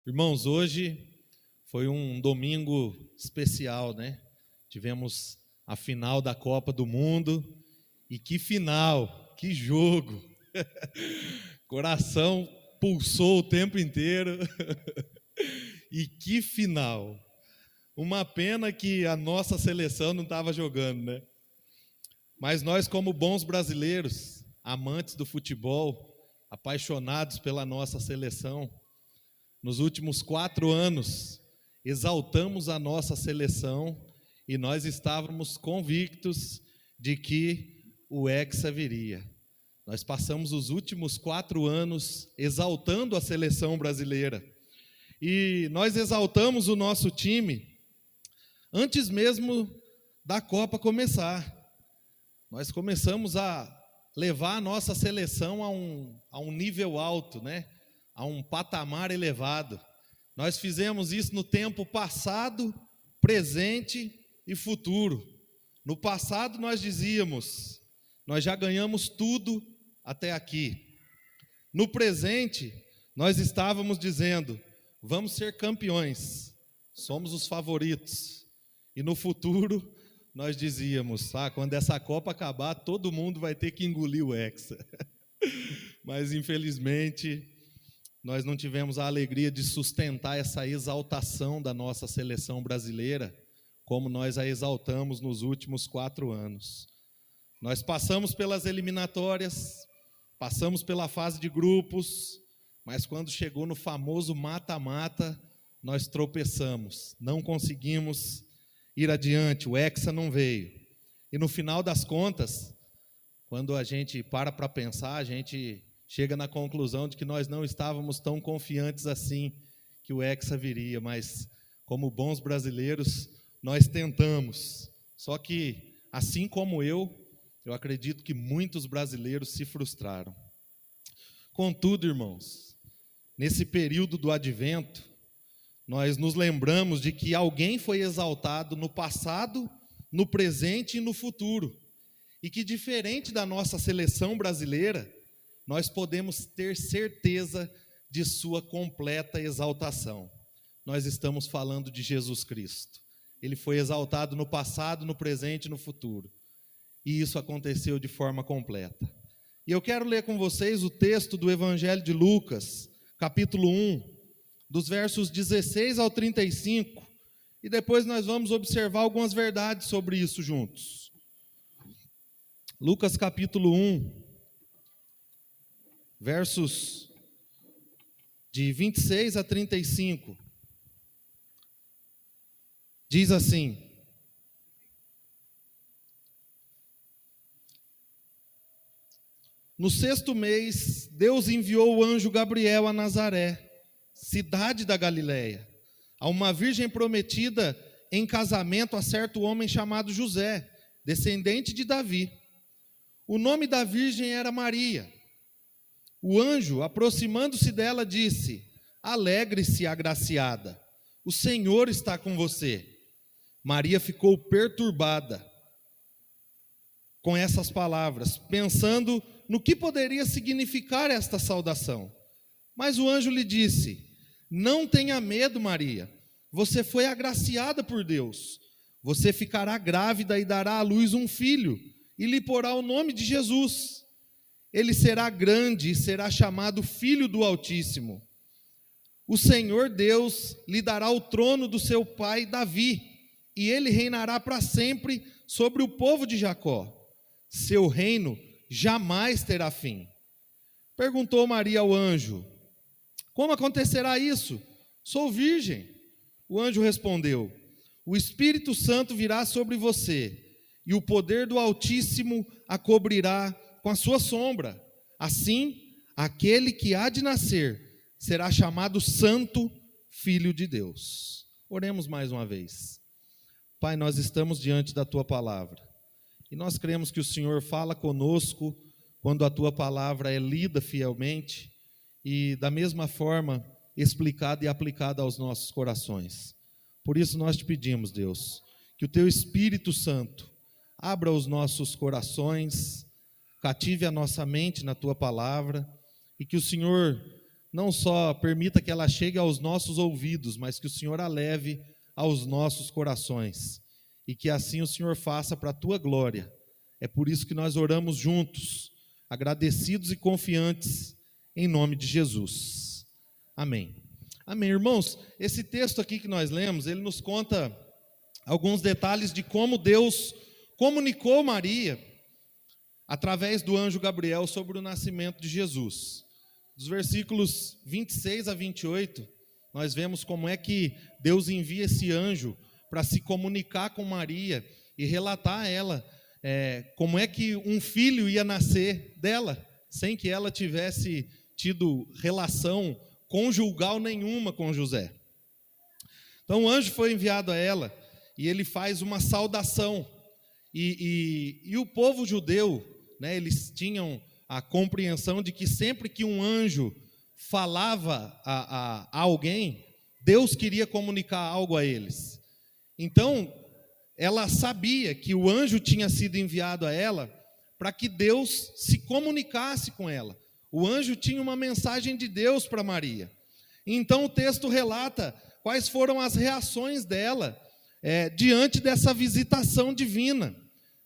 Irmãos, hoje foi um domingo especial, né? Tivemos a final da Copa do Mundo e que final, que jogo! Coração pulsou o tempo inteiro e que final! Uma pena que a nossa seleção não estava jogando, né? Mas nós, como bons brasileiros, amantes do futebol, apaixonados pela nossa seleção, nos últimos 4 anos, exaltamos a nossa seleção e nós estávamos convictos de que o Hexa viria. Nós passamos os últimos 4 anos exaltando a seleção brasileira. E nós exaltamos o nosso time antes mesmo da Copa começar. Nós começamos a levar a nossa seleção a um nível alto, né? A um patamar elevado. Nós fizemos isso no tempo passado, presente e futuro. No passado nós dizíamos, nós já ganhamos tudo até aqui. No presente, nós estávamos dizendo, vamos ser campeões, somos os favoritos. E no futuro, nós dizíamos, quando essa Copa acabar, todo mundo vai ter que engolir o Hexa. Mas infelizmente, nós não tivemos a alegria de sustentar essa exaltação da nossa seleção brasileira, como nós a exaltamos nos últimos 4 anos. Nós passamos pelas eliminatórias, passamos pela fase de grupos, mas quando chegou no famoso mata-mata, nós tropeçamos, não conseguimos ir adiante, o Hexa não veio. E no final das contas, quando a gente para pensar, a gente chega na conclusão de que nós não estávamos tão confiantes assim que o Hexa viria, mas como bons brasileiros, nós tentamos. Só que, assim como eu acredito que muitos brasileiros se frustraram. Contudo, irmãos, nesse período do advento, nós nos lembramos de que alguém foi exaltado no passado, no presente e no futuro. E que, diferente da nossa seleção brasileira, nós podemos ter certeza de sua completa exaltação. Nós estamos falando de Jesus Cristo. Ele foi exaltado no passado, no presente e no futuro. E isso aconteceu de forma completa. E eu quero ler com vocês o texto do Evangelho de Lucas, capítulo 1, dos versos 16 ao 35, e depois nós vamos observar algumas verdades sobre isso juntos. Lucas capítulo 1, versos de 26 a 35, diz assim: No 6º mês, Deus enviou o anjo Gabriel a Nazaré, cidade da Galileia, a uma virgem prometida em casamento a certo homem chamado José, descendente de Davi. O nome da virgem era Maria. O anjo, aproximando-se dela, disse: Alegre-se, agraciada, o Senhor está com você. Maria ficou perturbada com essas palavras, pensando no que poderia significar esta saudação. Mas o anjo lhe disse: Não tenha medo, Maria, você foi agraciada por Deus. Você ficará grávida e dará à luz um filho, e lhe porá o nome de Jesus. Ele será grande e será chamado Filho do Altíssimo. O Senhor Deus lhe dará o trono do seu pai Davi, e ele reinará para sempre sobre o povo de Jacó. Seu reino jamais terá fim. Perguntou Maria ao anjo: Como acontecerá isso? Sou virgem. O anjo respondeu: O Espírito Santo virá sobre você, e o poder do Altíssimo a cobrirá com a sua sombra. Assim, aquele que há de nascer será chamado Santo Filho de Deus. Oremos mais uma vez. Pai, nós estamos diante da Tua palavra, e nós cremos que o Senhor fala conosco quando a Tua palavra é lida fielmente, e da mesma forma explicada e aplicada aos nossos corações. Por isso nós te pedimos, Deus, que o Teu Espírito Santo abra os nossos corações, cative a nossa mente na Tua palavra, e que o Senhor não só permita que ela chegue aos nossos ouvidos, mas que o Senhor a leve aos nossos corações. E que assim o Senhor faça para a tua glória. É por isso que nós oramos juntos, agradecidos e confiantes, em nome de Jesus. Amém. Amém. Irmãos, esse texto aqui que nós lemos, ele nos conta alguns detalhes de como Deus comunicou Maria através do anjo Gabriel sobre o nascimento de Jesus. Dos versículos 26 a 28, nós vemos como é que Deus envia esse anjo para se comunicar com Maria e relatar a ela como é que um filho ia nascer dela, sem que ela tivesse tido relação conjugal nenhuma com José. Então o anjo foi enviado a ela e ele faz uma saudação. E o povo judeu, né, eles tinham a compreensão de que sempre que um anjo falava a alguém, Deus queria comunicar algo a eles. Então, ela sabia que o anjo tinha sido enviado a ela para que Deus se comunicasse com ela. O anjo tinha uma mensagem de Deus para Maria. Então o texto relata quais foram as reações dela diante dessa visitação divina,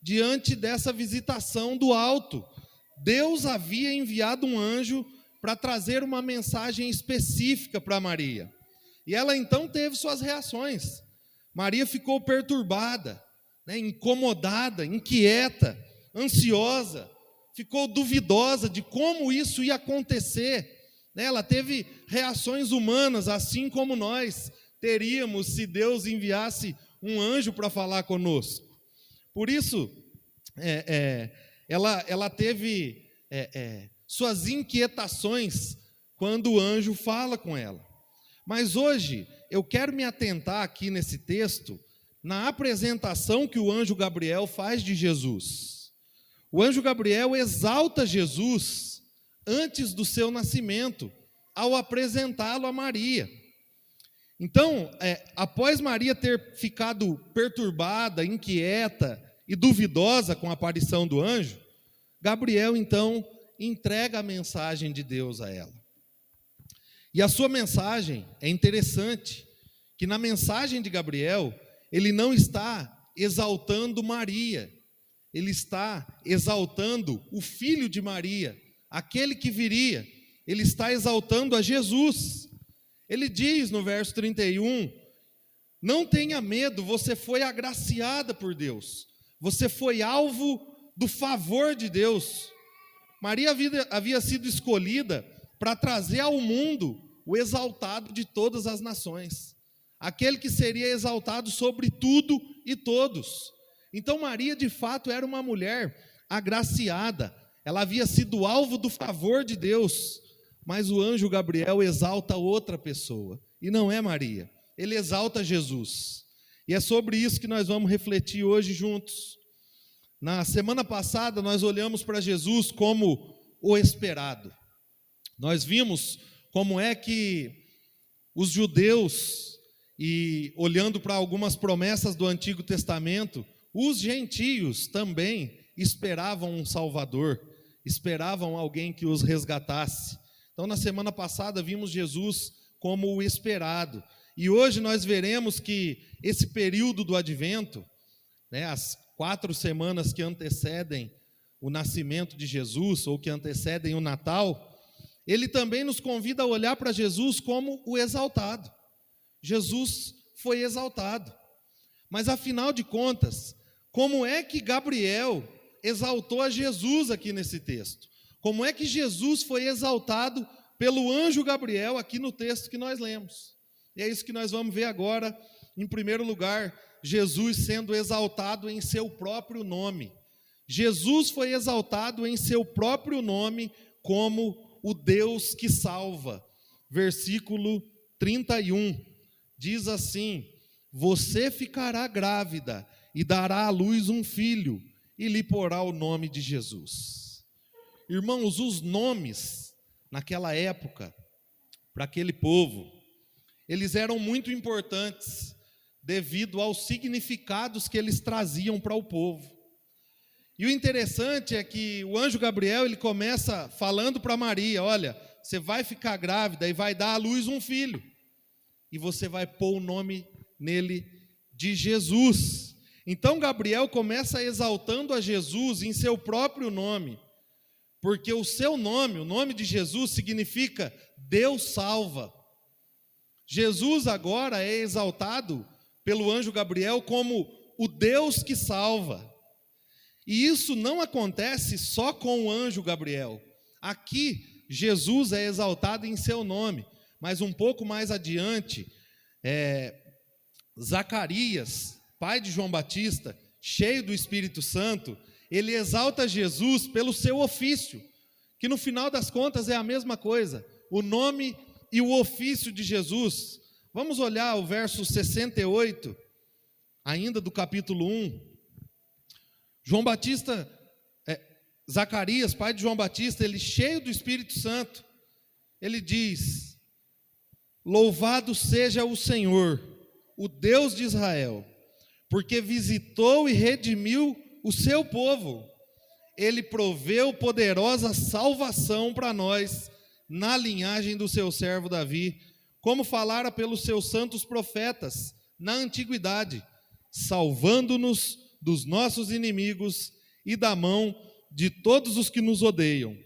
diante dessa visitação do alto. Deus havia enviado um anjo para trazer uma mensagem específica para Maria. E ela então teve suas reações. Maria ficou perturbada, né, incomodada, inquieta, ansiosa, ficou duvidosa de como isso ia acontecer. Ela teve reações humanas, assim como nós teríamos se Deus enviasse um anjo para falar conosco. Por isso, ela teve suas inquietações quando o anjo fala com ela. Mas hoje, eu quero me atentar aqui nesse texto, na apresentação que o anjo Gabriel faz de Jesus. O anjo Gabriel exalta Jesus antes do seu nascimento, ao apresentá-lo a Maria. Então, após Maria ter ficado perturbada, inquieta e duvidosa com a aparição do anjo, Gabriel, então, entrega a mensagem de Deus a ela. E a sua mensagem é interessante, que na mensagem de Gabriel, ele não está exaltando Maria, ele está exaltando o filho de Maria, aquele que viria. Ele está exaltando a Jesus. Ele diz no verso 31, não tenha medo, você foi agraciada por Deus, você foi alvo do favor de Deus. Maria havia sido escolhida para trazer ao mundo o exaltado de todas as nações, aquele que seria exaltado sobre tudo e todos. Então Maria de fato era uma mulher agraciada, ela havia sido alvo do favor de Deus, mas o anjo Gabriel exalta outra pessoa, e não é Maria, ele exalta Jesus, e é sobre isso que nós vamos refletir hoje juntos. Na semana passada nós olhamos para Jesus como o esperado, nós vimos como é que os judeus, e olhando para algumas promessas do Antigo Testamento, os gentios também esperavam um Salvador, esperavam alguém que os resgatasse. Então, na semana passada, vimos Jesus como o esperado. E hoje nós veremos que esse período do Advento, né, as 4 semanas que antecedem o nascimento de Jesus, ou que antecedem o Natal, ele também nos convida a olhar para Jesus como o exaltado. Jesus foi exaltado. Mas, afinal de contas, como é que Gabriel exaltou a Jesus aqui nesse texto? Como é que Jesus foi exaltado pelo anjo Gabriel aqui no texto que nós lemos? E é isso que nós vamos ver agora. Em primeiro lugar, Jesus sendo exaltado em seu próprio nome. Jesus foi exaltado em seu próprio nome como o Deus que salva. Versículo 31, diz assim, você ficará grávida e dará à luz um filho, e lhe porá o nome de Jesus. Irmãos, os nomes, naquela época, para aquele povo, eles eram muito importantes, devido aos significados que eles traziam para o povo. E o interessante é que o anjo Gabriel, ele começa falando para Maria, olha, você vai ficar grávida e vai dar à luz um filho. E você vai pôr o nome nele de Jesus. Então Gabriel começa exaltando a Jesus em seu próprio nome, porque o seu nome, o nome de Jesus, significa Deus salva. Jesus agora é exaltado pelo anjo Gabriel como o Deus que salva. E isso não acontece só com o anjo Gabriel. Aqui, Jesus é exaltado em seu nome, mas um pouco mais adiante, Zacarias, pai de João Batista, cheio do Espírito Santo, ele exalta Jesus pelo seu ofício, que no final das contas é a mesma coisa, o nome e o ofício de Jesus. Vamos olhar o verso 68, ainda do capítulo 1. Zacarias, pai de João Batista, ele cheio do Espírito Santo, ele diz: louvado seja o Senhor, o Deus de Israel, porque visitou e redimiu o seu povo. Ele proveu poderosa salvação para nós, na linhagem do seu servo Davi, como falara pelos seus santos profetas, na antiguidade, salvando-nos dos nossos inimigos e da mão de todos os que nos odeiam,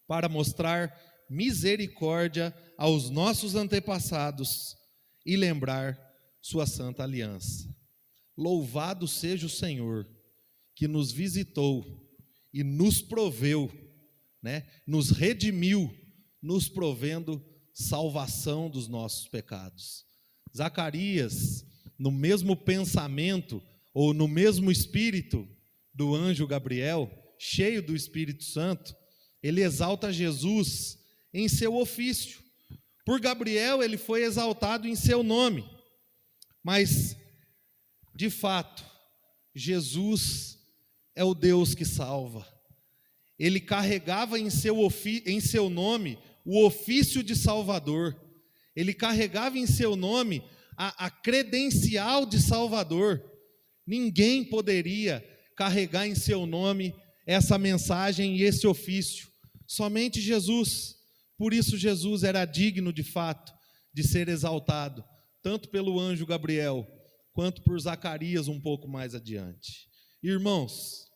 para mostrar misericórdia aos nossos antepassados e lembrar sua santa aliança. Louvado seja o Senhor, que nos visitou e nos proveu, nos redimiu, nos provendo salvação dos nossos pecados. Zacarias, no mesmo pensamento, ou no mesmo espírito do anjo Gabriel, cheio do Espírito Santo, ele exalta Jesus em seu ofício. Por Gabriel, ele foi exaltado em seu nome, mas, de fato, Jesus é o Deus que salva. Ele carregava em seu nome o ofício de Salvador. Ele carregava em seu nome a credencial de Salvador. Ninguém poderia carregar em seu nome essa mensagem e esse ofício. Somente Jesus. Por isso Jesus era digno de fato de ser exaltado, tanto pelo anjo Gabriel, quanto por Zacarias um pouco mais adiante. Irmãos,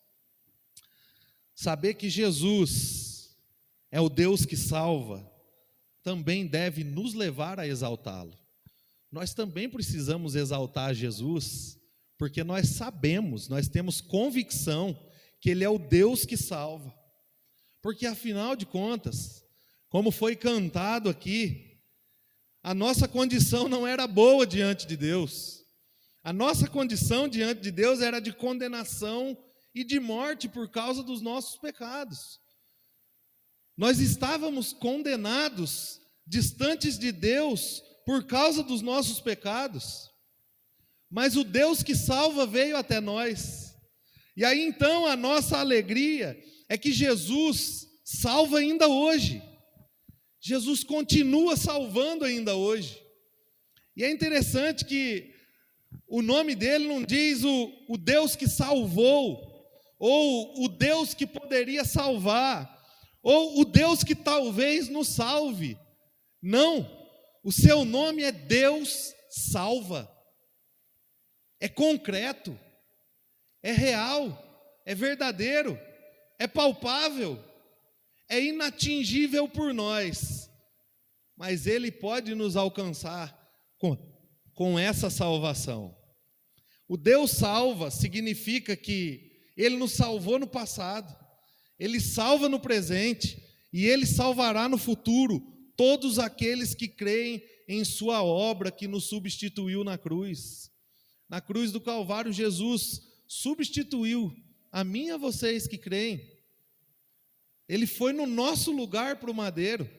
saber que Jesus é o Deus que salva, também deve nos levar a exaltá-lo. Nós também precisamos exaltar Jesus, porque nós sabemos, nós temos convicção que Ele é o Deus que salva. Porque afinal de contas, como foi cantado aqui, a nossa condição não era boa diante de Deus. A nossa condição diante de Deus era de condenação e de morte por causa dos nossos pecados. Nós estávamos condenados, distantes de Deus, por causa dos nossos pecados. Mas o Deus que salva veio até nós. E aí então a nossa alegria é que Jesus salva ainda hoje. Jesus continua salvando ainda hoje. E é interessante que o nome dele não diz o Deus que salvou, ou o Deus que poderia salvar, ou o Deus que talvez nos salve. Não, o seu nome é Deus salva. É concreto, é real, é verdadeiro, é palpável, é inatingível por nós, mas Ele pode nos alcançar com essa salvação. O Deus salva significa que Ele nos salvou no passado, Ele salva no presente e Ele salvará no futuro todos aqueles que creem em sua obra que nos substituiu na cruz. Na cruz do Calvário, Jesus substituiu a mim e a vocês que creem. Ele foi no nosso lugar para o madeiro.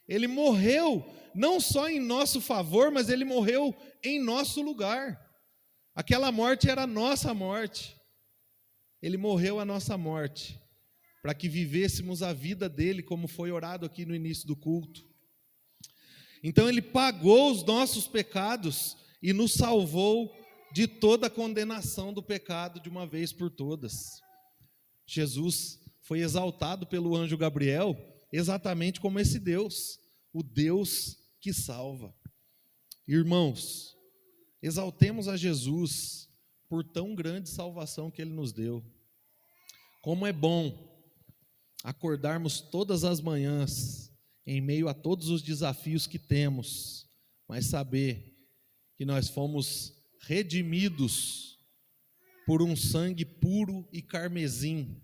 Ele morreu não só em nosso favor, mas Ele morreu em nosso lugar. Aquela morte era a nossa morte. Ele morreu a nossa morte, para que vivêssemos a vida dele, como foi orado aqui no início do culto. Então Ele pagou os nossos pecados e nos salvou de toda a condenação do pecado de uma vez por todas. Jesus foi exaltado pelo anjo Gabriel, exatamente como esse Deus, o Deus que salva. Irmãos, exaltemos a Jesus por tão grande salvação que Ele nos deu. Como é bom acordarmos todas as manhãs, em meio a todos os desafios que temos, mas saber que nós fomos redimidos por um sangue puro e carmesim,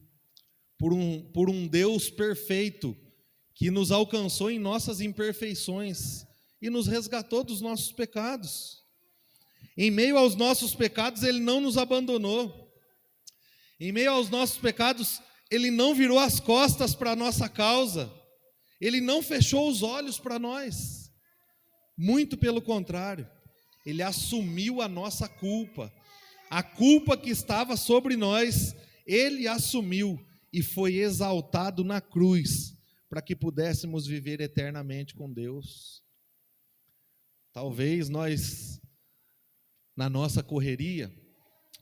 por um Deus perfeito, que nos alcançou em nossas imperfeições e nos resgatou dos nossos pecados. Em meio aos nossos pecados, Ele não nos abandonou. Em meio aos nossos pecados, Ele não virou as costas para a nossa causa. Ele não fechou os olhos para nós. Muito pelo contrário, Ele assumiu a nossa culpa. A culpa que estava sobre nós, Ele assumiu e foi exaltado na cruz, para que pudéssemos viver eternamente com Deus. Talvez nós, na nossa correria,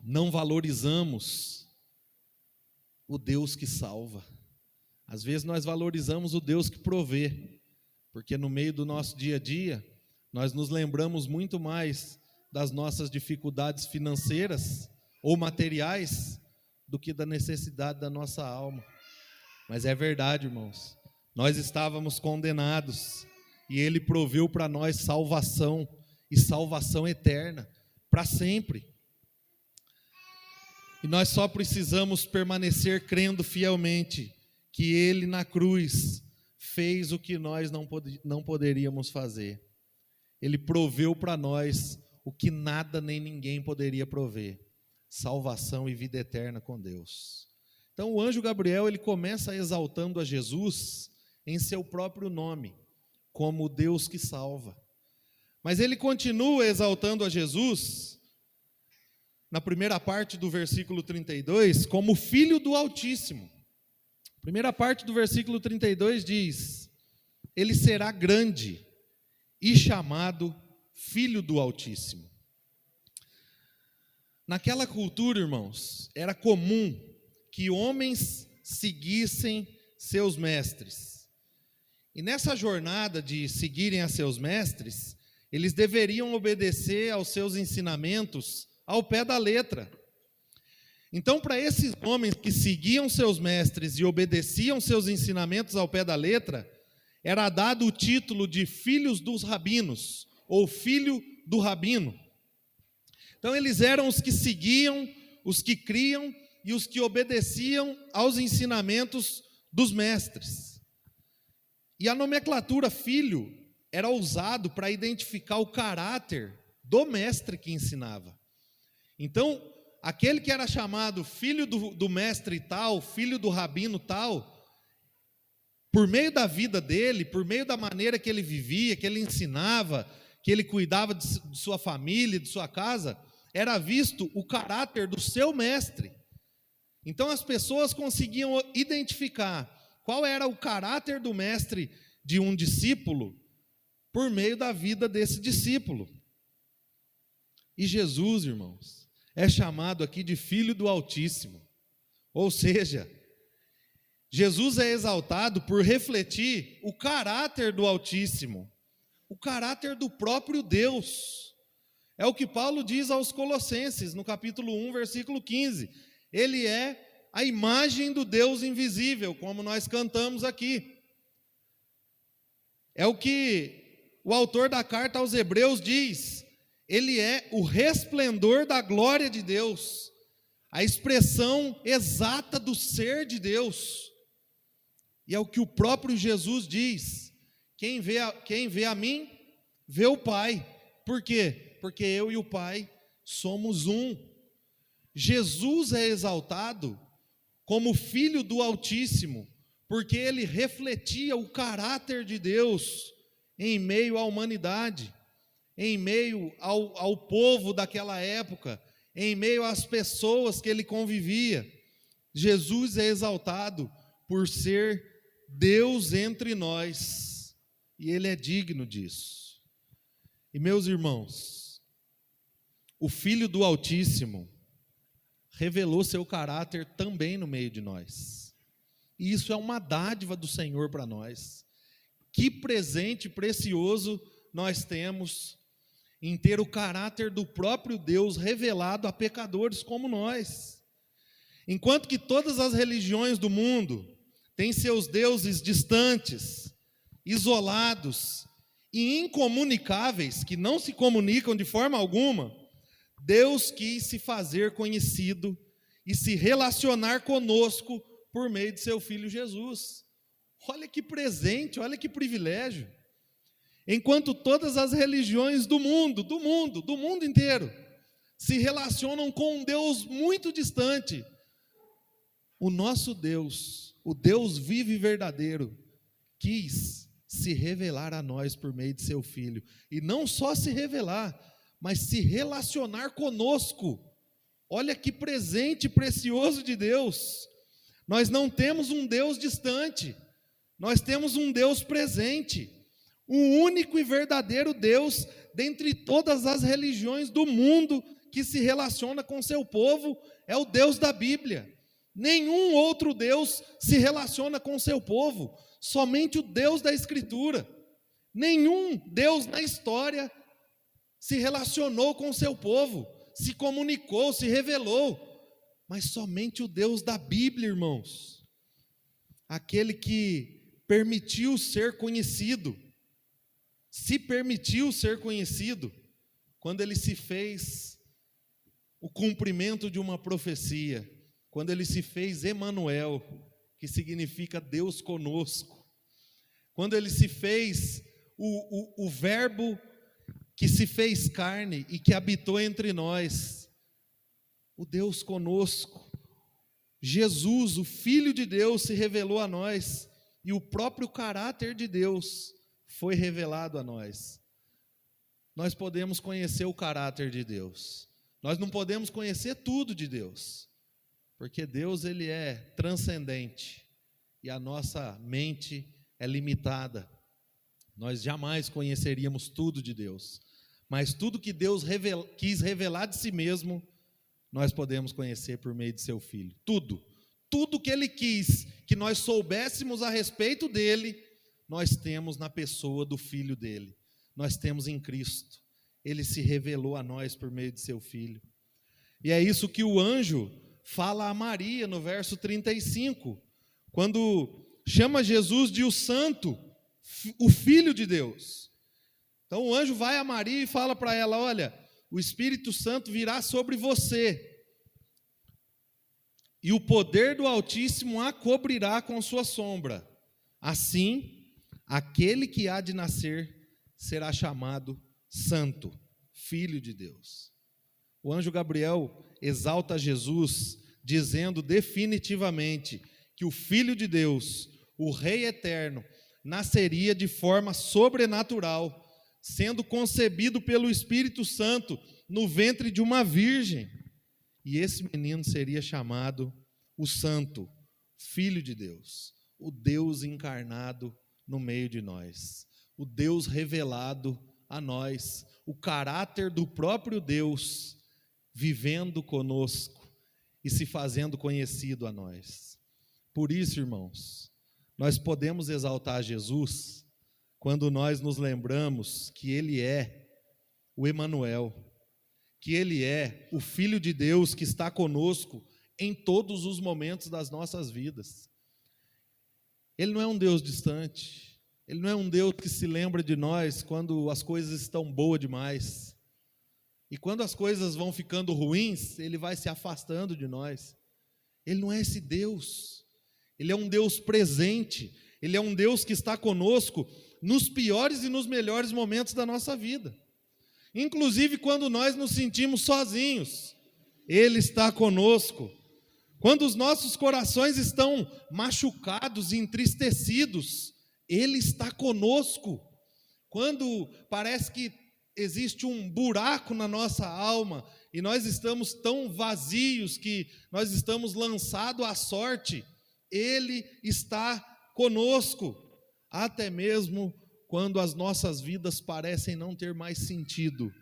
não valorizamos o Deus que salva. Às vezes nós valorizamos o Deus que provê, porque no meio do nosso dia a dia, nós nos lembramos muito mais das nossas dificuldades financeiras ou materiais do que da necessidade da nossa alma. Mas é verdade, irmãos, nós estávamos condenados e Ele proveu para nós salvação, e salvação eterna, para sempre. E nós só precisamos permanecer crendo fielmente que Ele na cruz fez o que nós não poderíamos fazer. Ele proveu para nós o que nada nem ninguém poderia prover: salvação e vida eterna com Deus. Então o anjo Gabriel, ele começa exaltando a Jesus em seu próprio nome, como o Deus que salva. Mas ele continua exaltando a Jesus, na primeira parte do versículo 32, como Filho do Altíssimo. A primeira parte do versículo 32 diz: Ele será grande e chamado Filho do Altíssimo. Naquela cultura, irmãos, era comum que homens seguissem seus mestres. E nessa jornada de seguirem a seus mestres, eles deveriam obedecer aos seus ensinamentos ao pé da letra. Então, para esses homens que seguiam seus mestres e obedeciam seus ensinamentos ao pé da letra, era dado o título de filhos dos rabinos, ou filho do rabino. Então eles eram os que seguiam, os que criam e os que obedeciam aos ensinamentos dos mestres. E a nomenclatura filho era usado para identificar o caráter do mestre que ensinava. Então, aquele que era chamado filho do mestre tal, filho do rabino tal, por meio da vida dele, por meio da maneira que ele vivia, que ele ensinava, que ele cuidava de sua família, de sua casa, era visto o caráter do seu mestre. Então as pessoas conseguiam identificar qual era o caráter do mestre de um discípulo por meio da vida desse discípulo. E Jesus, irmãos, é chamado aqui de Filho do Altíssimo. Ou seja, Jesus é exaltado por refletir o caráter do Altíssimo, o caráter do próprio Deus. É o que Paulo diz aos Colossenses, no capítulo 1, versículo 15. Ele é a imagem do Deus invisível, como nós cantamos aqui. É o que o autor da carta aos Hebreus diz: ele é o resplendor da glória de Deus, a expressão exata do ser de Deus. E é o que o próprio Jesus diz: quem vê a mim, vê o Pai. Por quê? Porque eu e o Pai somos um. Jesus é exaltado como Filho do Altíssimo, porque ele refletia o caráter de Deus em meio à humanidade, em meio ao povo daquela época, em meio às pessoas que ele convivia. Jesus é exaltado por ser Deus entre nós, e ele é digno disso. E meus irmãos, o Filho do Altíssimo revelou seu caráter também no meio de nós. E isso é uma dádiva do Senhor para nós. Que presente precioso nós temos em ter o caráter do próprio Deus revelado a pecadores como nós. Enquanto que todas as religiões do mundo têm seus deuses distantes, isolados e incomunicáveis, que não se comunicam de forma alguma, Deus quis se fazer conhecido e se relacionar conosco por meio de seu Filho Jesus. Olha que presente, olha que privilégio. Enquanto todas as religiões do mundo inteiro, se relacionam com um Deus muito distante, o nosso Deus, o Deus vivo e verdadeiro, quis se revelar a nós por meio de seu Filho. E não só se revelar, mas se relacionar conosco. Olha que presente precioso de Deus. Nós não temos um Deus distante, nós temos um Deus presente. O único e verdadeiro Deus dentre todas as religiões do mundo que se relaciona com seu povo é o Deus da Bíblia. Nenhum outro Deus se relaciona com seu povo, somente o Deus da Escritura. Nenhum Deus na história se relacionou com seu povo, se comunicou, se revelou, mas somente o Deus da Bíblia, irmãos. Aquele que permitiu ser conhecido, se permitiu ser conhecido, quando ele se fez o cumprimento de uma profecia, quando ele se fez Emanuel, que significa Deus conosco, quando ele se fez o verbo que se fez carne e que habitou entre nós, o Deus conosco, Jesus, o Filho de Deus, se revelou a nós, e o próprio caráter de Deus foi revelado a nós. Nós podemos conhecer o caráter de Deus, nós não podemos conhecer tudo de Deus, porque Deus, ele é transcendente, e a nossa mente é limitada. Nós jamais conheceríamos tudo de Deus, mas tudo que Deus quis revelar de si mesmo, nós podemos conhecer por meio de seu Filho. Tudo que ele quis que nós soubéssemos a respeito dele, nós temos na pessoa do Filho dele, nós temos em Cristo. Ele se revelou a nós por meio de seu Filho. E é isso que o anjo fala a Maria no verso 35, quando chama Jesus de o Santo, o Filho de Deus. Então o anjo vai a Maria e fala para ela: olha, o Espírito Santo virá sobre você, e o poder do Altíssimo a cobrirá com sua sombra. Assim, aquele que há de nascer será chamado Santo, Filho de Deus. O anjo Gabriel exalta Jesus, dizendo definitivamente que o Filho de Deus, o Rei eterno, nasceria de forma sobrenatural, sendo concebido pelo Espírito Santo no ventre de uma virgem. E esse menino seria chamado o Santo, Filho de Deus, o Deus encarnado no meio de nós, o Deus revelado a nós, o caráter do próprio Deus vivendo conosco e se fazendo conhecido a nós. Por isso, irmãos, nós podemos exaltar Jesus quando nós nos lembramos que Ele é o Emanuel, que Ele é o Filho de Deus que está conosco em todos os momentos das nossas vidas. Ele não é um Deus distante, Ele não é um Deus que se lembra de nós quando as coisas estão boas demais, e quando as coisas vão ficando ruins, Ele vai se afastando de nós. Ele não é esse Deus. Ele é um Deus presente, Ele é um Deus que está conosco nos piores e nos melhores momentos da nossa vida. Inclusive quando nós nos sentimos sozinhos, Ele está conosco. Quando os nossos corações estão machucados e entristecidos, Ele está conosco. Quando parece que existe um buraco na nossa alma e nós estamos tão vazios que nós estamos lançados à sorte, Ele está conosco, até mesmo quando as nossas vidas parecem não ter mais sentido.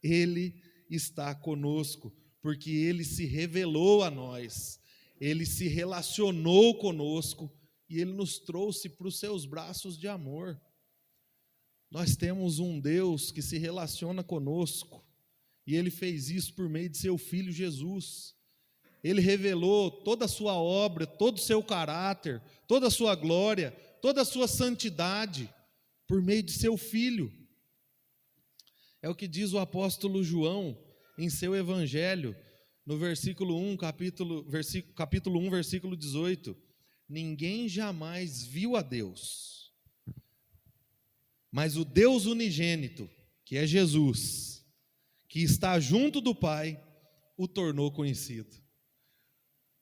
Ele está conosco, porque Ele se revelou a nós, Ele se relacionou conosco e Ele nos trouxe para os seus braços de amor. Nós temos um Deus que se relaciona conosco, e Ele fez isso por meio de seu Filho Jesus. Ele revelou toda a sua obra, todo o seu caráter, toda a sua glória, toda a sua santidade, por meio de seu Filho. É o que diz o apóstolo João em seu Evangelho, no versículo 1, capítulo 1, versículo 18. Ninguém jamais viu a Deus, mas o Deus unigênito, que é Jesus, que está junto do Pai, o tornou conhecido.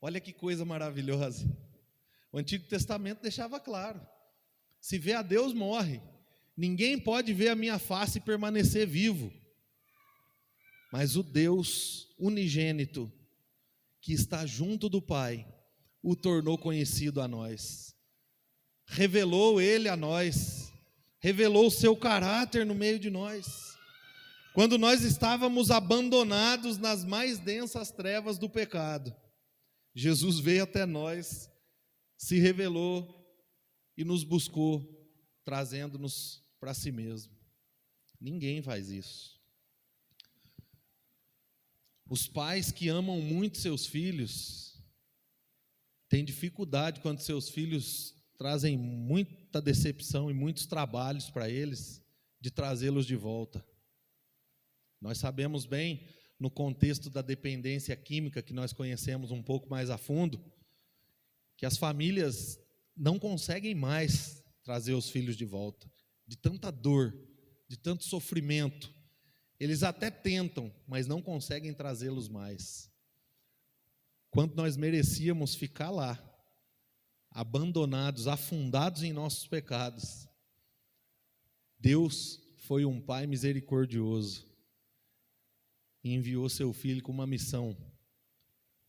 Olha que coisa maravilhosa. O Antigo Testamento deixava claro: se vê a Deus, morre. Ninguém pode ver a minha face e permanecer vivo. Mas o Deus unigênito, que está junto do Pai, o tornou conhecido a nós. Revelou Ele a nós. Revelou o seu caráter no meio de nós. Quando nós estávamos abandonados nas mais densas trevas do pecado, Jesus veio até nós, se revelou e nos buscou, trazendo-nos para si mesmo. Ninguém faz isso. Os pais que amam muito seus filhos têm dificuldade quando seus filhos trazem muita decepção e muitos trabalhos para eles, de trazê-los de volta. Nós sabemos bem, no contexto da dependência química, que nós conhecemos um pouco mais a fundo, que as famílias não conseguem mais trazer os filhos de volta, de tanta dor, de tanto sofrimento. Eles até tentam, mas não conseguem trazê-los mais. Quando nós merecíamos ficar lá, abandonados, afundados em nossos pecados, Deus foi um Pai misericordioso e enviou seu Filho com uma missão: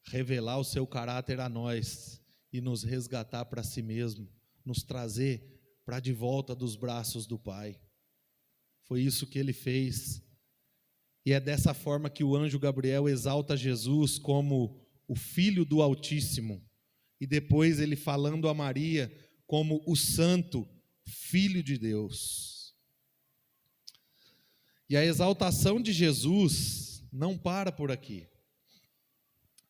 revelar o seu caráter a nós e nos resgatar para si mesmo, nos trazer para de volta dos braços do Pai. Foi isso que Ele fez, e é dessa forma que o anjo Gabriel exalta Jesus como o Filho do Altíssimo, e depois ele falando a Maria como o Santo Filho de Deus. E a exaltação de Jesus não para por aqui.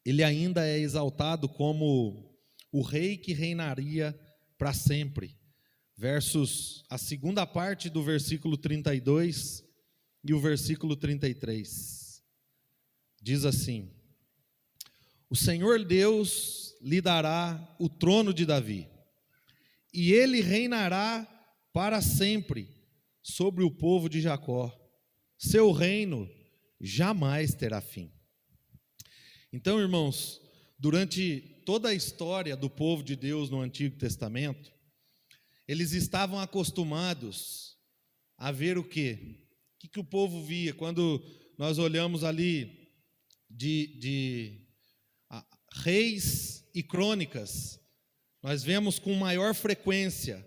Ele ainda é exaltado como o Rei que reinaria para sempre. A segunda parte do versículo 32 e o versículo 33. Diz assim: o Senhor Deus lhe dará o trono de Davi, e ele reinará para sempre sobre o povo de Jacó. Seu reino jamais terá fim. Então, irmãos, durante toda a história do povo de Deus no Antigo Testamento, eles estavam acostumados a ver o quê? O que o povo via quando nós olhamos ali de Reis e Crônicas? Nós vemos com maior frequência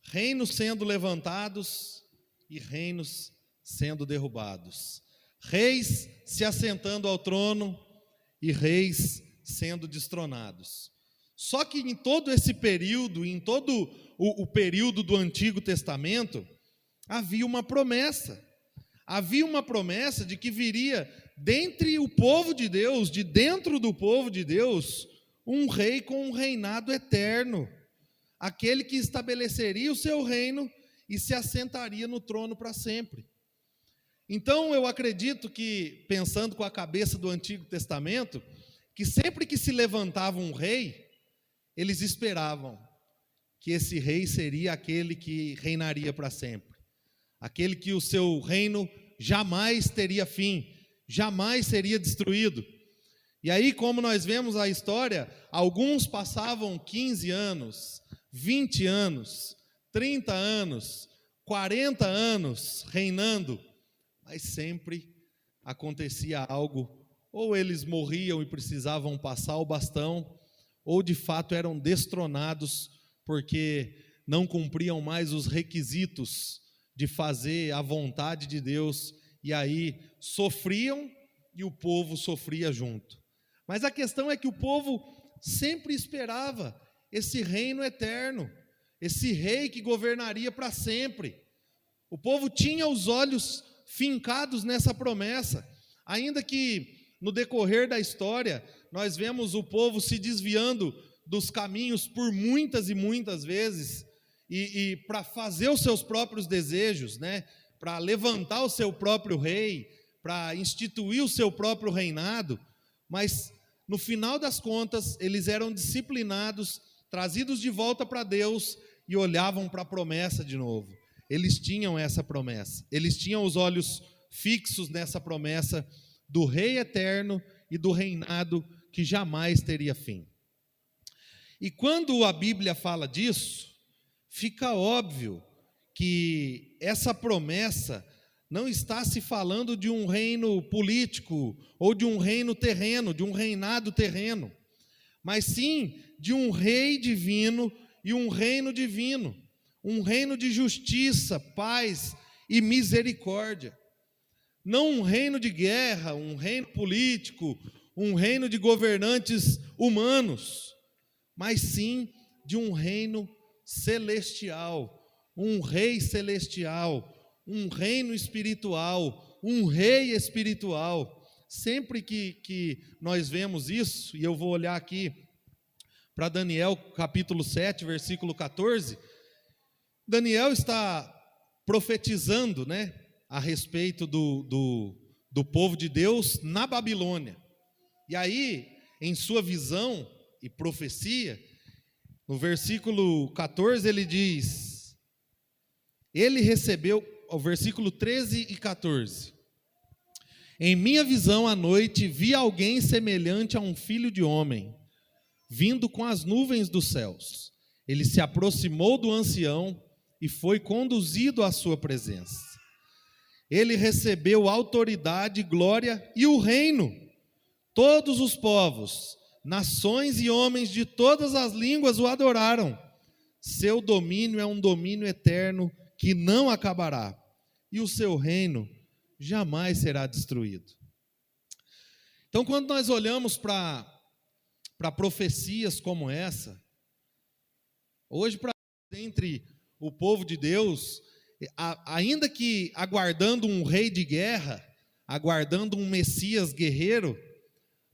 reinos sendo levantados e reinos sendo derrubados, reis se assentando ao trono e reis sendo destronados. Só que em todo esse período, em todo o período do Antigo Testamento, havia uma promessa de que viria dentre o povo de Deus, de dentro do povo de Deus, um rei com um reinado eterno, aquele que estabeleceria o seu reino e se assentaria no trono para sempre. Então eu acredito que, pensando com a cabeça do Antigo Testamento, que sempre que se levantava um rei, eles esperavam que esse rei seria aquele que reinaria para sempre, aquele que o seu reino jamais teria fim, jamais seria destruído. E aí, como nós vemos a história, alguns passavam 15 anos, 20 anos, 30 anos, 40 anos reinando, mas sempre acontecia algo: ou eles morriam e precisavam passar o bastão, ou de fato eram destronados porque não cumpriam mais os requisitos de fazer a vontade de Deus, e aí sofriam e o povo sofria junto. Mas a questão é que o povo sempre esperava esse reino eterno, esse rei que governaria para sempre. O povo tinha os olhos fincados nessa promessa, ainda que no decorrer da história nós vemos o povo se desviando dos caminhos por muitas e muitas vezes, e para fazer os seus próprios desejos, né? Para levantar o seu próprio rei, para instituir o seu próprio reinado, mas no final das contas eles eram disciplinados, trazidos de volta para Deus e olhavam para a promessa de novo. Eles tinham essa promessa, eles tinham os olhos fixos nessa promessa do rei eterno e do reinado que jamais teria fim. E quando a Bíblia fala disso, fica óbvio que essa promessa não está se falando de um reino político ou de um reino terreno, de um reinado terreno, mas sim de um rei divino e um reino divino, um reino de justiça, paz e misericórdia. Não um reino de guerra, um reino político, um reino de governantes humanos, mas sim de um reino celestial, um rei celestial, um reino espiritual, um rei espiritual. Sempre que nós vemos isso, e eu vou olhar aqui para Daniel capítulo 7, versículo 14, Daniel está profetizando, né, a respeito do povo de Deus na Babilônia. E aí, em sua visão e profecia, no versículo 14 ele diz, ele recebeu, o versículo 13 e 14, em minha visão à noite vi alguém semelhante a um filho de homem, vindo com as nuvens dos céus. Ele se aproximou do ancião e foi conduzido à sua presença. Ele recebeu autoridade, glória e o reino. Todos os povos, nações e homens de todas as línguas o adoraram. Seu domínio é um domínio eterno que não acabará, e o seu reino jamais será destruído. Então, quando nós olhamos para profecias como essa, hoje, entre o povo de Deus, ainda que aguardando um rei de guerra, aguardando um Messias guerreiro,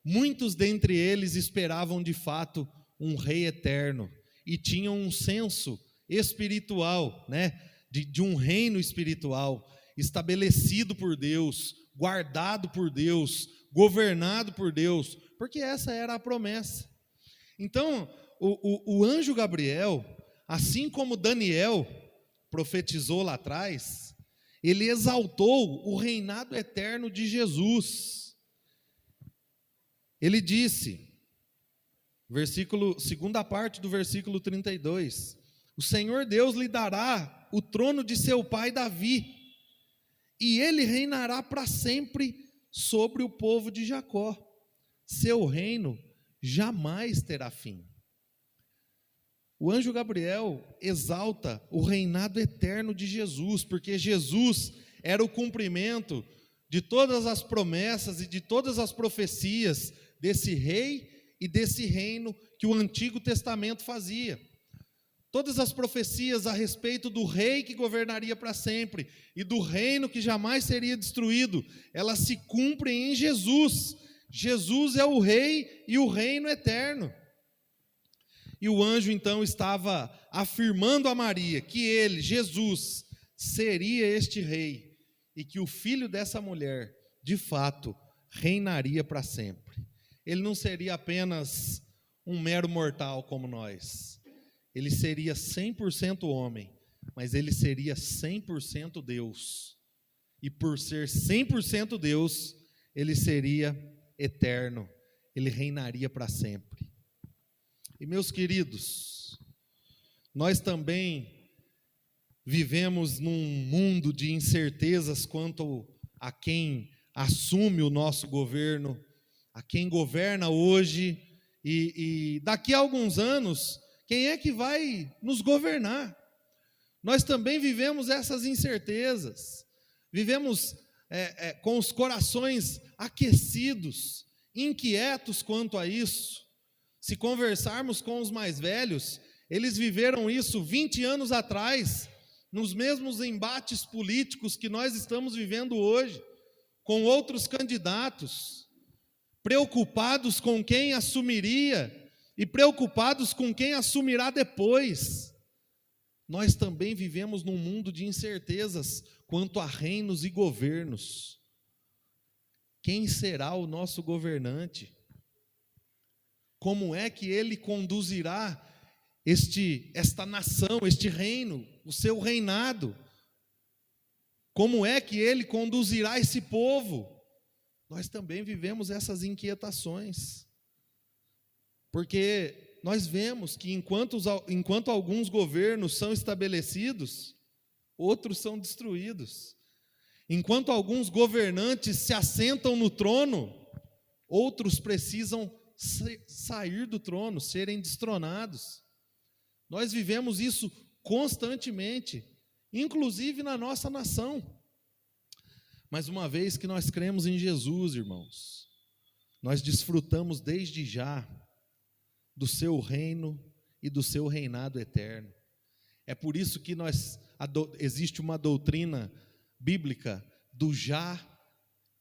muitos dentre eles esperavam de fato um rei eterno e tinham um senso espiritual, né, de um reino espiritual estabelecido por Deus, guardado por Deus, governado por Deus, porque essa era a promessa. Então, o anjo Gabriel, assim como Daniel profetizou lá atrás, ele exaltou o reinado eterno de Jesus. Ele disse, segunda parte do versículo 32, o Senhor Deus lhe dará o trono de seu pai Davi, e ele reinará para sempre sobre o povo de Jacó. Seu reino jamais terá fim. O anjo Gabriel exalta o reinado eterno de Jesus, porque Jesus era o cumprimento de todas as promessas e de todas as profecias desse rei e desse reino que o Antigo Testamento fazia. Todas as profecias a respeito do rei que governaria para sempre e do reino que jamais seria destruído, elas se cumprem em Jesus. Jesus é o rei e o reino eterno. E o anjo então estava afirmando a Maria que ele, Jesus, seria este rei e que o filho dessa mulher, de fato, reinaria para sempre. Ele não seria apenas um mero mortal como nós. Ele seria 100% homem, mas ele seria 100% Deus. E por ser 100% Deus, ele seria eterno. Ele reinaria para sempre. E meus queridos, nós também vivemos num mundo de incertezas quanto a quem assume o nosso governo, a quem governa hoje, e daqui a alguns anos, quem é que vai nos governar? Nós também vivemos essas incertezas, vivemos com os corações aquecidos, inquietos quanto a isso. Se conversarmos com os mais velhos, eles viveram isso 20 anos atrás, nos mesmos embates políticos que nós estamos vivendo hoje, com outros candidatos, preocupados com quem assumiria e preocupados com quem assumirá depois. Nós também vivemos num mundo de incertezas quanto a reinos e governos. Quem será o nosso governante? Como é que ele conduzirá esta nação, este reino, o seu reinado? Como é que ele conduzirá esse povo? Nós também vivemos essas inquietações, porque nós vemos que enquanto alguns governos são estabelecidos, outros são destruídos. Enquanto alguns governantes se assentam no trono, outros precisam sair do trono, serem destronados. Nós vivemos isso constantemente, inclusive na nossa nação. Mas uma vez que nós cremos em Jesus, irmãos, nós desfrutamos desde já do seu reino e do seu reinado eterno. É por isso que existe uma doutrina bíblica do já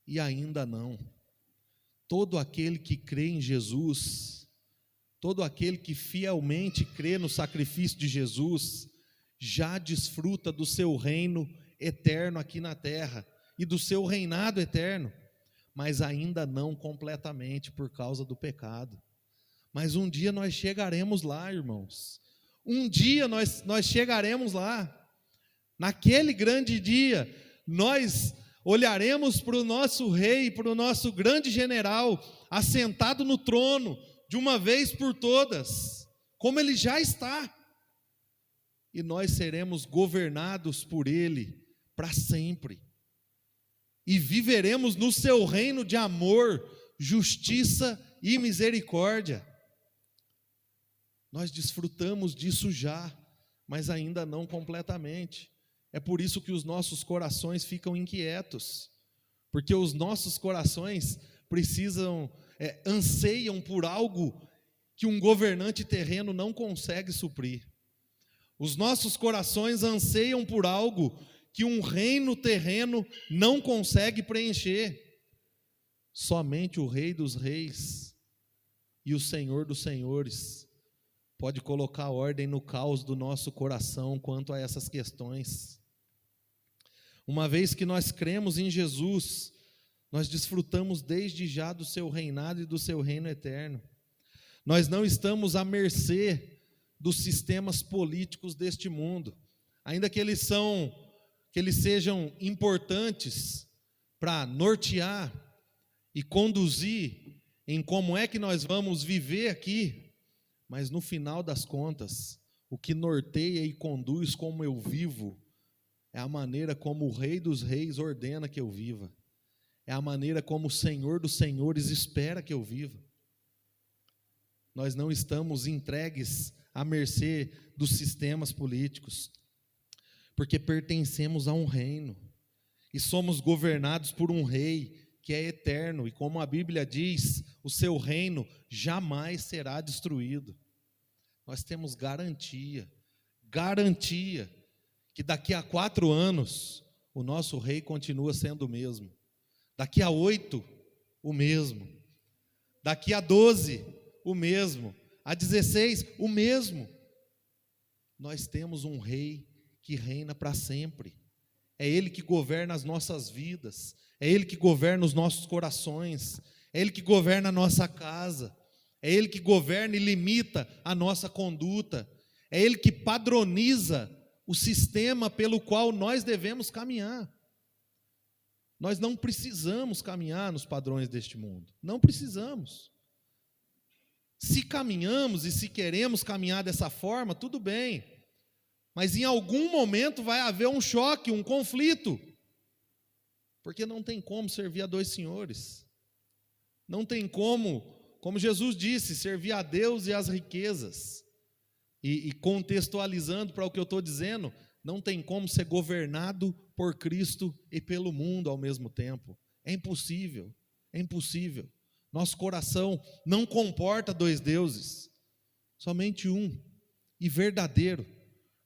e ainda não. Todo aquele que crê em Jesus, todo aquele que fielmente crê no sacrifício de Jesus, já desfruta do seu reino eterno aqui na terra e do seu reinado eterno, mas ainda não completamente por causa do pecado. Mas um dia nós chegaremos lá, irmãos. Um dia nós chegaremos lá. Naquele grande dia, nós olharemos para o nosso rei, para o nosso grande general, assentado no trono, de uma vez por todas, como ele já está. E nós seremos governados por ele para sempre. E viveremos no seu reino de amor, justiça e misericórdia. Nós desfrutamos disso já, mas ainda não completamente. É por isso que os nossos corações ficam inquietos, porque os nossos corações anseiam por algo que um governante terreno não consegue suprir. Os nossos corações anseiam por algo que um reino terreno não consegue preencher. Somente o Rei dos Reis e o Senhor dos Senhores pode colocar ordem no caos do nosso coração quanto a essas questões. Uma vez que nós cremos em Jesus, nós desfrutamos desde já do seu reinado e do seu reino eterno. Nós não estamos à mercê dos sistemas políticos deste mundo, ainda que eles sejam importantes para nortear e conduzir em como é que nós vamos viver aqui, mas no final das contas, o que norteia e conduz como eu vivo é a maneira como o Rei dos Reis ordena que eu viva, é a maneira como o Senhor dos Senhores espera que eu viva. Nós não estamos entregues à mercê dos sistemas políticos, porque pertencemos a um reino e somos governados por um rei que é eterno, e como a Bíblia diz, o seu reino jamais será destruído. Nós temos garantia que daqui a 4 anos o nosso rei continua sendo o mesmo, daqui a 8 o mesmo, daqui a 12 o mesmo, a 16 o mesmo. Nós temos um rei que reina para sempre. É Ele que governa as nossas vidas, é Ele que governa os nossos corações, é Ele que governa a nossa casa, é Ele que governa e limita a nossa conduta, é Ele que padroniza o sistema pelo qual nós devemos caminhar. Nós não precisamos caminhar nos padrões deste mundo, não precisamos. Se caminhamos e se queremos caminhar dessa forma, tudo bem, mas em algum momento vai haver um choque, um conflito, porque não tem como servir a 2 senhores, não tem como Jesus disse, servir a Deus e às riquezas, e contextualizando para o que eu estou dizendo, não tem como ser governado por Cristo e pelo mundo ao mesmo tempo, é impossível, Nosso coração não comporta dois deuses, somente um, e verdadeiro.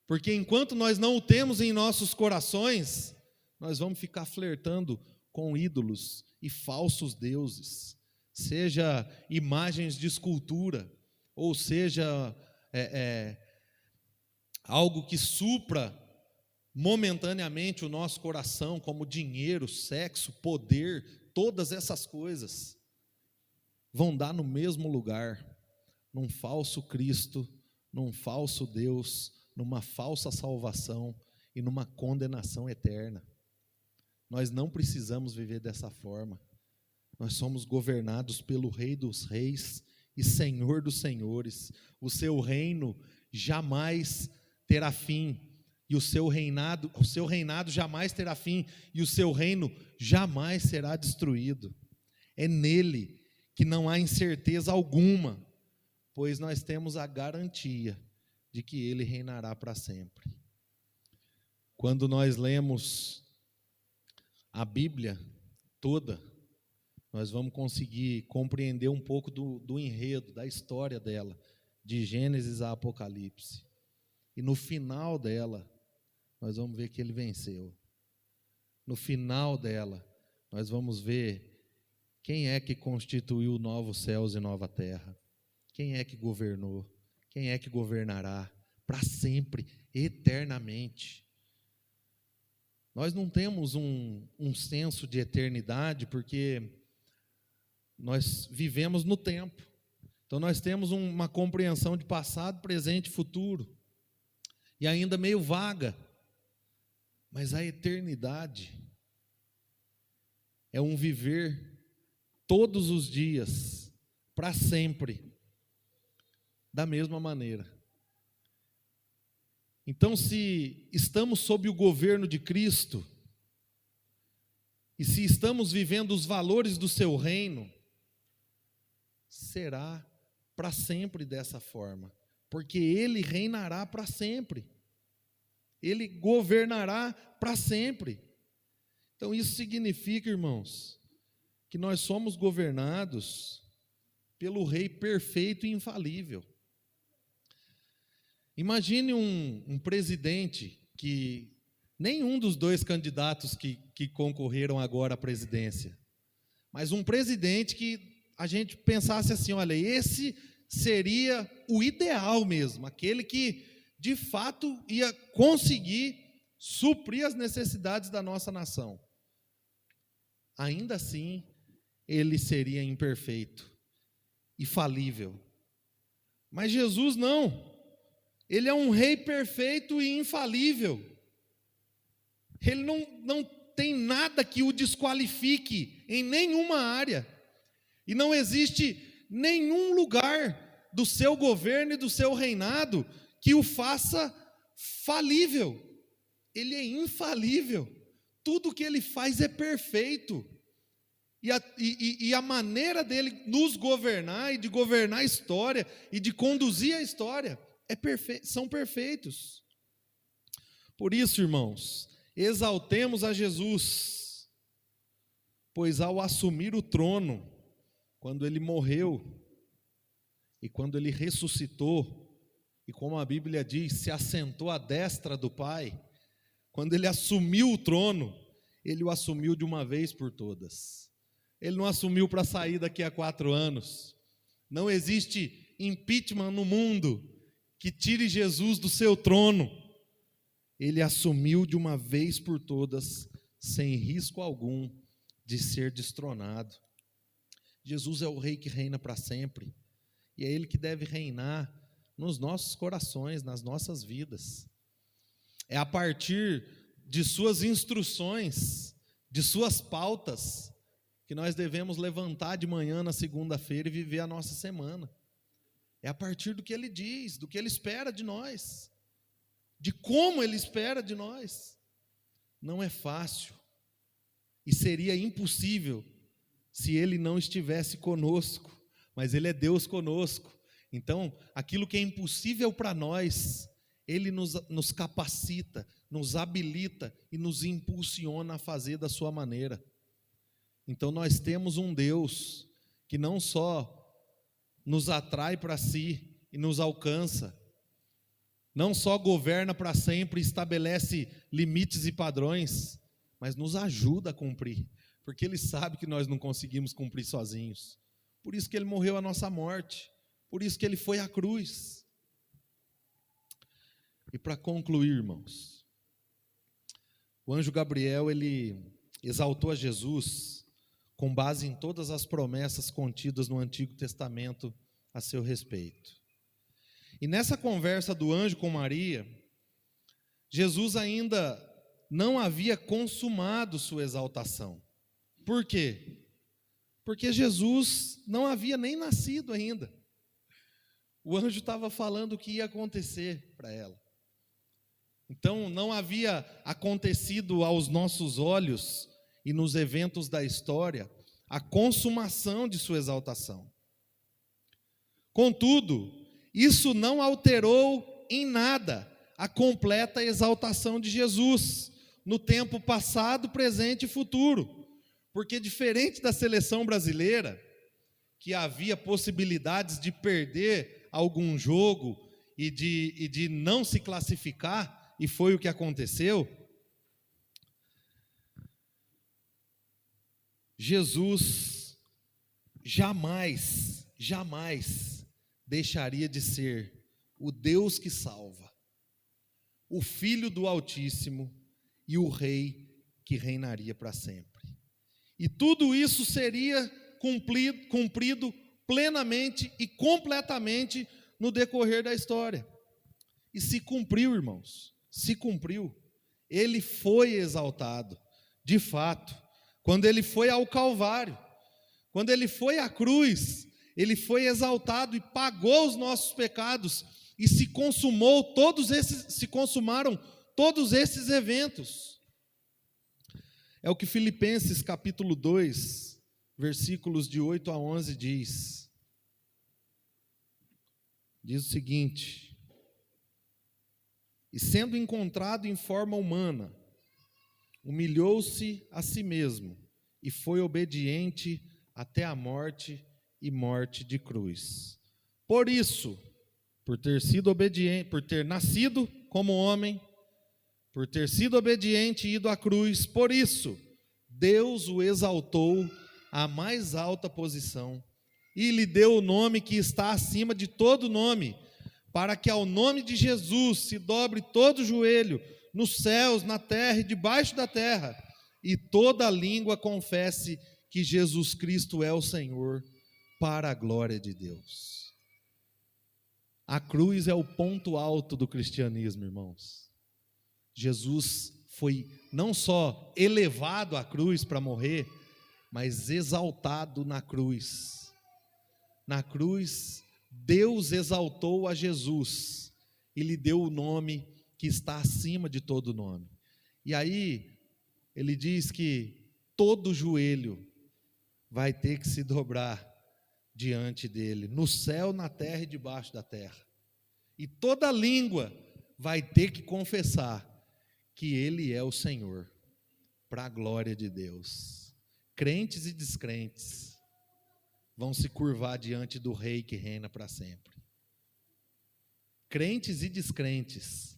Porque enquanto nós não o temos em nossos corações, nós vamos ficar flertando com ídolos e falsos deuses, seja imagens de escultura, ou seja algo que supra momentaneamente o nosso coração, como dinheiro, sexo, poder, todas essas coisas vão dar no mesmo lugar, num falso Cristo, num falso Deus, numa falsa salvação e numa condenação eterna. Nós não precisamos viver dessa forma. Nós somos governados pelo Rei dos Reis e Senhor dos Senhores. O seu reino jamais terá fim, e o seu reinado jamais terá fim, e o seu reino jamais será destruído. É nele que não há incerteza alguma, pois nós temos a garantia de que ele reinará para sempre. Quando nós lemos a Bíblia toda, nós vamos conseguir compreender um pouco do enredo, da história dela, de Gênesis a Apocalipse. E no final dela, nós vamos ver que ele venceu. No final dela, nós vamos ver quem é que constituiu novos céus e nova terra. Quem é que governou? Quem é que governará para sempre, eternamente? Nós não temos um senso de eternidade, porque nós vivemos no tempo. Então nós temos uma compreensão de passado, presente e futuro, e ainda meio vaga. Mas a eternidade é um viver todos os dias, para sempre, da mesma maneira. Então, se estamos sob o governo de Cristo, e se estamos vivendo os valores do seu reino, será para sempre dessa forma, porque ele reinará para sempre, ele governará para sempre. Então isso significa, irmãos, que nós somos governados pelo Rei perfeito e infalível. Imagine um presidente que nenhum dos dois candidatos que concorreram agora à presidência, mas um presidente que a gente pensasse assim, olha, esse seria o ideal mesmo, aquele que de fato ia conseguir suprir as necessidades da nossa nação. Ainda assim, ele seria imperfeito e falível. Mas Jesus não. Ele é um rei perfeito e infalível. Ele não tem nada que o desqualifique em nenhuma área. E não existe nenhum lugar do seu governo e do seu reinado que o faça falível. Ele é infalível. Tudo que ele faz é perfeito. E a maneira dele nos governar e de governar a história e de conduzir a história são perfeitos. Por isso, irmãos, exaltemos a Jesus, pois ao assumir o trono, quando ele morreu e quando ele ressuscitou, e como a Bíblia diz, se assentou à destra do Pai, quando ele assumiu o trono, ele o assumiu de uma vez por todas. Ele não assumiu para sair daqui a 4 anos. Não existe impeachment no mundo que tire Jesus do seu trono. Ele assumiu de uma vez por todas, sem risco algum de ser destronado. Jesus é o Rei que reina para sempre, e é Ele que deve reinar nos nossos corações, nas nossas vidas. É a partir de suas instruções, de suas pautas, que nós devemos levantar de manhã na segunda-feira e viver a nossa semana. É a partir do que Ele diz, do que Ele espera de nós, de como Ele espera de nós. Não é fácil, e seria impossível se Ele não estivesse conosco, mas Ele é Deus conosco. Então, aquilo que é impossível para nós, Ele nos capacita, nos habilita e nos impulsiona a fazer da sua maneira. Então, nós temos um Deus que não só nos atrai para si e nos alcança, não só governa para sempre e estabelece limites e padrões, mas nos ajuda a cumprir, porque Ele sabe que nós não conseguimos cumprir sozinhos. Por isso que Ele morreu a nossa morte, por isso que Ele foi à cruz. E para concluir, irmãos, o anjo Gabriel, ele exaltou a Jesus com base em todas as promessas contidas no Antigo Testamento a seu respeito. E nessa conversa do anjo com Maria, Jesus ainda não havia consumado sua exaltação. Por quê? Porque Jesus não havia nem nascido ainda. O anjo estava falando o que ia acontecer para ela. Então, não havia acontecido aos nossos olhos e nos eventos da história a consumação de sua exaltação. Contudo, isso não alterou em nada a completa exaltação de Jesus no tempo passado, presente e futuro. Porque diferente da seleção brasileira, que havia possibilidades de perder algum jogo e de não se classificar, e foi o que aconteceu, Jesus jamais deixaria de ser o Deus que salva, o Filho do Altíssimo e o Rei que reinaria para sempre. E tudo isso seria cumprido plenamente e completamente no decorrer da história. E se cumpriu, irmãos, se cumpriu. Ele foi exaltado, de fato. Quando ele foi ao Calvário, quando ele foi à cruz, ele foi exaltado e pagou os nossos pecados, e se consumaram todos esses eventos. É o que Filipenses capítulo 2, versículos de 8 a 11 diz. Diz o seguinte: e sendo encontrado em forma humana, humilhou-se a si mesmo e foi obediente até a morte e morte de cruz. Por isso, por ter sido obediente, por ter nascido como homem, por ter sido obediente e ido à cruz, por isso, Deus o exaltou à mais alta posição e lhe deu o nome que está acima de todo nome, para que ao nome de Jesus se dobre todo o joelho, nos céus, na terra e debaixo da terra, e toda língua confesse que Jesus Cristo é o Senhor, para a glória de Deus. A cruz é o ponto alto do cristianismo, irmãos. Jesus foi não só elevado à cruz para morrer, mas exaltado na cruz. Na cruz, Deus exaltou a Jesus e lhe deu o nome que está acima de todo nome. E aí, ele diz que todo joelho vai ter que se dobrar diante dele, no céu, na terra e debaixo da terra. E toda língua vai ter que confessar que ele é o Senhor, para a glória de Deus. Crentes e descrentes vão se curvar diante do Rei que reina para sempre. Crentes e descrentes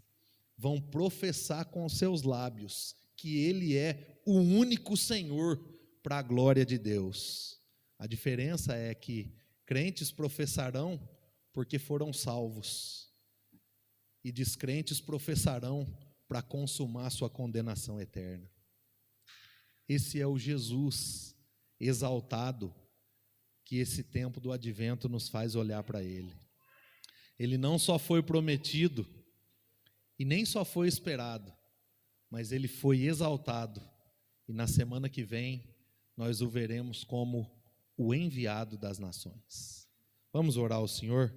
vão professar com seus lábios que Ele é o único Senhor, para a glória de Deus. A diferença é que crentes professarão porque foram salvos, e descrentes professarão para consumar sua condenação eterna. Esse é o Jesus exaltado que esse tempo do advento nos faz olhar para Ele. Ele não só foi prometido e nem só foi esperado, mas Ele foi exaltado, e na semana que vem nós o veremos como o enviado das nações. Vamos orar ao Senhor?